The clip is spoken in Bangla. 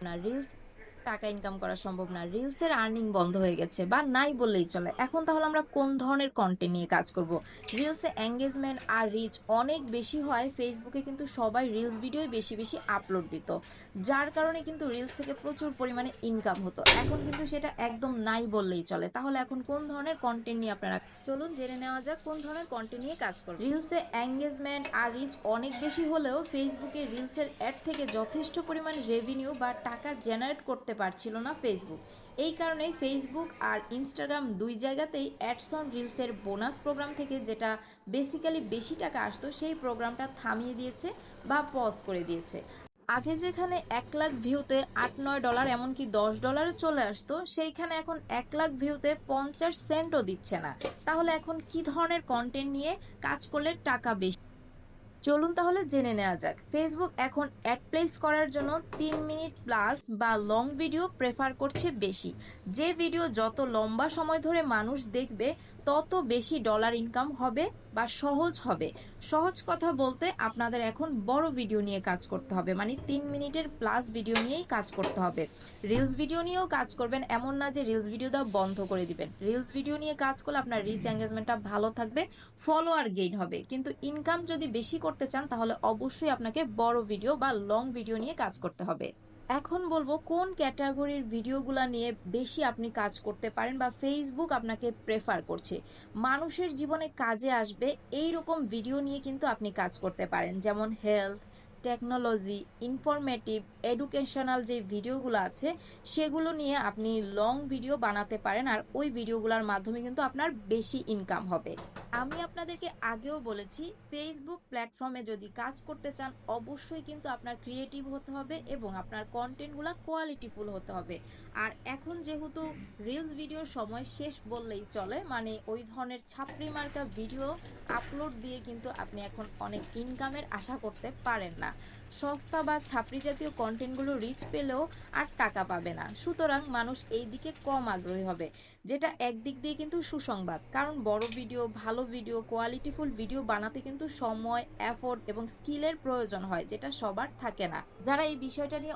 না, রিলস টাকা ইনকাম করা সম্ভব না, রিলসের আর্নিং বন্ধ হয়ে গেছে বা নাই বললেই চলে। এখন তাহলে আমরা কোন ধরনের কন্টেন্ট নিয়ে কাজ করব? রিলসে এঙ্গেজমেন্ট আর রিচ অনেক বেশি হয়। ফেসবুকে কিন্তু সবাই রিলস ভিডিওই বেশি বেশি আপলোড দিত, যার কারণে কিন্তু রিলস থেকে প্রচুর পরিমাণে ইনকাম হতো। এখন কিন্তু সেটা একদম নাই বললেই চলে। তাহলে এখন কোন ধরনের কন্টেন্ট নিয়ে আপনারা, চলুন জেনে নেওয়া যাক কোন ধরনের কন্টেন্ট নিয়ে কাজ করব। রিলসে এঙ্গেজমেন্ট আর রিচ অনেক বেশি হলেও ফেসবুকে রিলসের অ্যাড থেকে যথেষ্ট পরিমাণ রেভিনিউ বা টাকা জেনারেট করতে পারছিল না ফেসবুক। এই কারণেই ফেসবুক আর ইনস্টাগ্রাম দুই জায়গাতেই অ্যাডস অন রিলসের বোনাস প্রোগ্রাম থেকে যেটা বেসিক্যালি বেশি টাকা আসতো সেই প্রোগ্রামটা থামিয়ে দিয়েছে বা পজ করে দিয়েছে। আগে যেখানে 1 লাখ ভিউতে $8-9 এমনকি $10 চলে আসতো, সেইখানে এখন 1 লাখ ভিউতে 50 সেন্টও দিচ্ছে না। তাহলে এখন কি ধরনের কন্টেন্ট নিয়ে কাজ করলে টাকা বেশি? চলুন তাহলে জেনে নেওয়া যাক। ফেসবুক এখন অ্যাড প্লেস করার জন্য 3 মিনিট প্লাস বা লং ভিডিও প্রেফার করছে বেশি। যে ভিডিও যত লম্বা সময় ধরে মানুষ দেখবে তত বেশি ডলার ইনকাম হবে বা সহজ হবে। সহজ কথা বলতে আপনাদের এখন বড় ভিডিও নিয়ে কাজ করতে হবে, মানে 3 মিনিটের প্লাস ভিডিও নিয়েই কাজ করতে হবে। রিলস ভিডিও নিয়েও কাজ করবেন, এমন না যে রিলস ভিডিও দেওয়া বন্ধ করে দিবেন। রিলস ভিডিও নিয়ে কাজ করলে আপনার রিচ এঙ্গেজমেন্টটা ভালো থাকবে, ফলোয়ার গেইন হবে। কিন্তু ইনকাম যদি বেশি করতে চান তাহলে অবশ্যই আপনাকে বড় ভিডিও বা লং ভিডিও নিয়ে কাজ করতে হবে। এখন বলবো কোন ক্যাটাগরির ভিডিওগুলা নিয়ে বেশি আপনি কাজ করতে পারেন বা ফেসবুক আপনাকে প্রেফার করছে। মানুষের জীবনে কাজে আসবে এই রকম ভিডিও নিয়ে কিন্তু আপনি কাজ করতে পারেন, যেমন হেলথ, টেকনোলজি, ইনফরমেটিভ, এডুকেশনাল যে ভিডিওগুলো আছে সেগুলো নিয়ে আপনি লং ভিডিও বানাতে পারেন, আর ওই ভিডিওগুলোর মাধ্যমে কিন্তু আপনার বেশি ইনকাম হবে। আমি আপনাদেরকে আগেও বলেছি, ফেসবুক প্ল্যাটফর্মে যদি কাজ করতে চান অবশ্যই কিন্তু আপনার ক্রিয়েটিভ হতে হবে এবং আপনার কন্টেন্টগুলো কোয়ালিটিফুল হতে হবে। আর এখন যেহেতু রিলস ভিডিওর সময় শেষ বললেই চলে, মানে ওই ধরনের ছাপড়ি মার্কা ভিডিও আপলোড দিয়ে কিন্তু আপনি এখন অনেক ইনকামের আশা করতে পারেন না। সস্তা বা ছাপড়ি জাতীয় কন্টেন্টগুলো রিচ পেলেও আর টাকা পাবে না, সুতরাং মানুষ এই দিকে কম আগ্রহী হবে। যেটা একদিক দিয়ে কিন্তু সুসংবাদ, কারণ বড় ভিডিও, ভালো ভিডিও, কোয়ালিটিফুল ভিডিও বানাতে কিন্তু সময়, এফোর্ট এবং স্কিলের প্রয়োজন হয়, যেটা সবার থাকে না। যারা এই বিষয়টা নিয়ে